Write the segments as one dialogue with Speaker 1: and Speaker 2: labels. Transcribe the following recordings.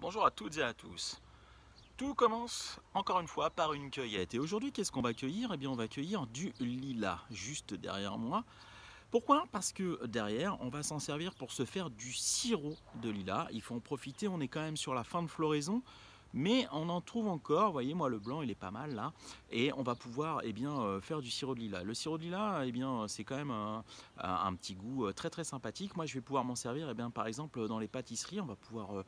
Speaker 1: Bonjour à toutes et à tous. Tout commence encore une fois par une cueillette. Et aujourd'hui, qu'est-ce qu'on va cueillir? Eh bien, on va cueillir du lilas, juste derrière moi. Pourquoi? Parce que derrière, on va s'en servir pour se faire du sirop de lilas. Il faut en profiter, on est quand même sur la fin de floraison. Mais on en trouve encore, vous voyez, moi le blanc il est pas mal là, et on va pouvoir faire du sirop de lilas. Le sirop de lilas, c'est quand même un petit goût très très sympathique. Moi je vais pouvoir m'en servir, par exemple dans les pâtisseries, on va pouvoir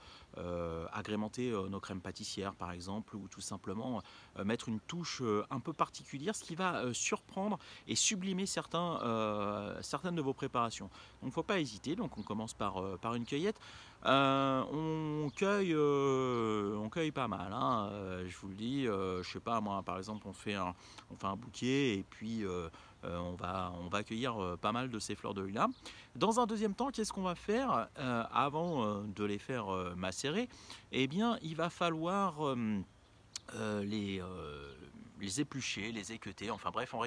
Speaker 1: agrémenter nos crèmes pâtissières par exemple, ou tout simplement mettre une touche un peu particulière, ce qui va surprendre et sublimer certaines de vos préparations. Donc il ne faut pas hésiter, donc on commence par une cueillette. On cueille pas mal, hein. Je vous le dis, je sais pas moi, par exemple on fait un bouquet et puis on va cueillir pas mal de ces fleurs de lilas. Dans un deuxième temps, qu'est-ce qu'on va faire avant de les faire macérer? Eh bien, il va falloir euh, les, euh, les éplucher, les équeuter, enfin bref, on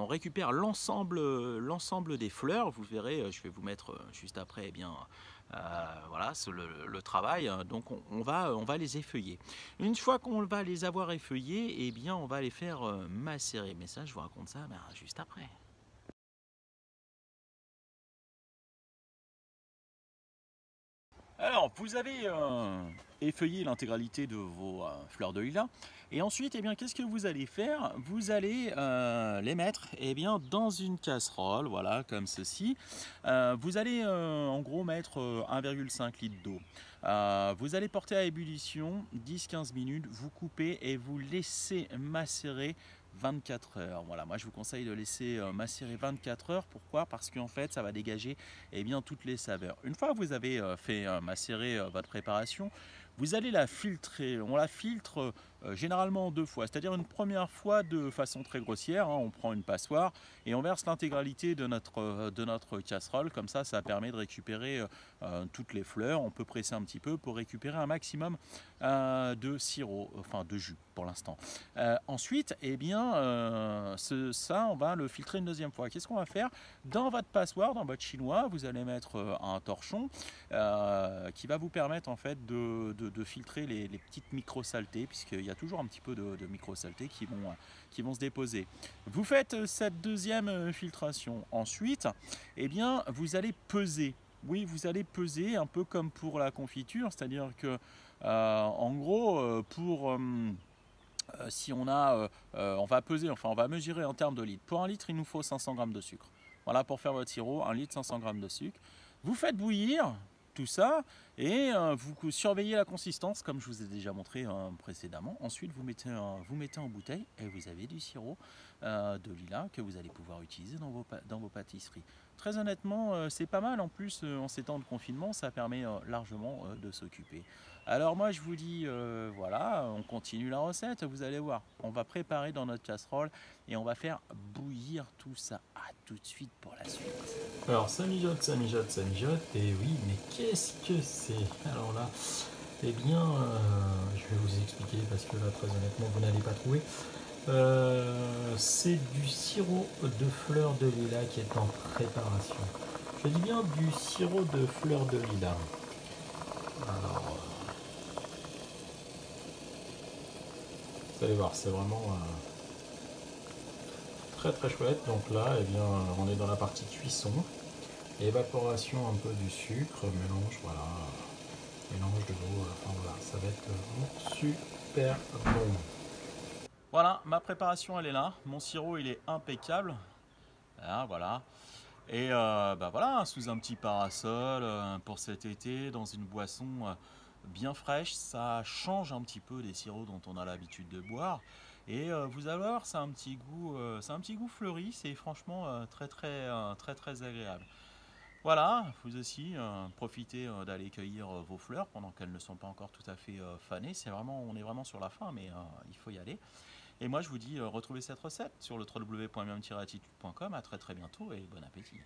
Speaker 1: récupère l'ensemble des fleurs. Vous verrez, je vais vous mettre juste après voilà, le travail. Donc on va les effeuiller. Une fois qu'on va les avoir effeuillés, eh bien on va les faire macérer. Mais ça, je vous raconte ça juste après. Alors, vous avez effeuillé l'intégralité de vos fleurs de lilas. Et ensuite, qu'est-ce que vous allez faire? Vous allez les mettre dans une casserole, voilà, comme ceci. Vous allez en gros mettre 1,5 litre d'eau. Vous allez porter à ébullition 10-15 minutes, vous coupez et vous laissez macérer 24 heures. Voilà, moi je vous conseille de laisser macérer 24 heures. Pourquoi? Parce qu'en fait, ça va dégager toutes les saveurs. Une fois que vous avez fait macérer votre préparation, vous allez la filtrer. On la filtre généralement en deux fois, c'est-à-dire une première fois de façon très grossière, hein, on prend une passoire et on verse l'intégralité de notre casserole, comme ça permet de récupérer toutes les fleurs. On peut presser un petit peu pour récupérer un maximum de sirop, enfin de jus pour l'instant. Ensuite, ça on va le filtrer une deuxième fois. Qu'est-ce qu'on va faire? Dans votre passoire, dans votre chinois, vous allez mettre un torchon qui va vous permettre en fait de filtrer les petites micro-saletés, puisqu'il y a toujours un petit peu de micro-saletés qui vont se déposer. Vous faites cette deuxième filtration. Ensuite, vous allez peser. Oui, vous allez peser un peu comme pour la confiture, c'est-à-dire que en gros, si on va peser, enfin on va mesurer en termes de litres. Pour un litre, il nous faut 500 grammes de sucre. Voilà pour faire votre sirop, 1 litre 500 grammes de sucre. Vous faites bouillir tout ça et vous surveillez la consistance comme je vous ai déjà montré précédemment. Ensuite, vous mettez en bouteille et vous avez du sirop de lilas que vous allez pouvoir utiliser dans vos pâtisseries. Très honnêtement, c'est pas mal. En plus, en ces temps de confinement, ça permet largement de s'occuper. Alors moi, je vous dis, voilà, on continue la recette. Vous allez voir, on va préparer dans notre casserole et on va faire bouillir tout ça. À tout de suite pour la suite.
Speaker 2: Alors ça mijote, ça mijote, ça mijote, et oui, mais qu'est-ce que c'est? Alors là, je vais vous expliquer parce que là, très honnêtement, vous n'allez pas trouver. C'est du sirop de fleurs de lilas qui est en préparation. Je dis bien du sirop de fleurs de lilas. Alors, vous allez voir, c'est vraiment très très chouette. Donc là, on est dans la partie cuisson. Évaporation un peu du sucre, mélange, voilà, mélange de l'eau, enfin voilà, ça va être vraiment super bon.
Speaker 1: Voilà, ma préparation elle est là. Mon sirop il est impeccable. Ah, voilà. Et voilà, sous un petit parasol pour cet été, dans une boisson bien fraîche, ça change un petit peu des sirops dont on a l'habitude de boire. Et vous allez voir, c'est un petit goût fleuri, c'est franchement très très agréable. Voilà, vous aussi profitez d'aller cueillir vos fleurs pendant qu'elles ne sont pas encore tout à fait fanées. On est vraiment sur la fin, mais il faut y aller. Et moi, je vous dis, retrouvez cette recette sur le www.miam-attitude.com. À très très bientôt et bon appétit.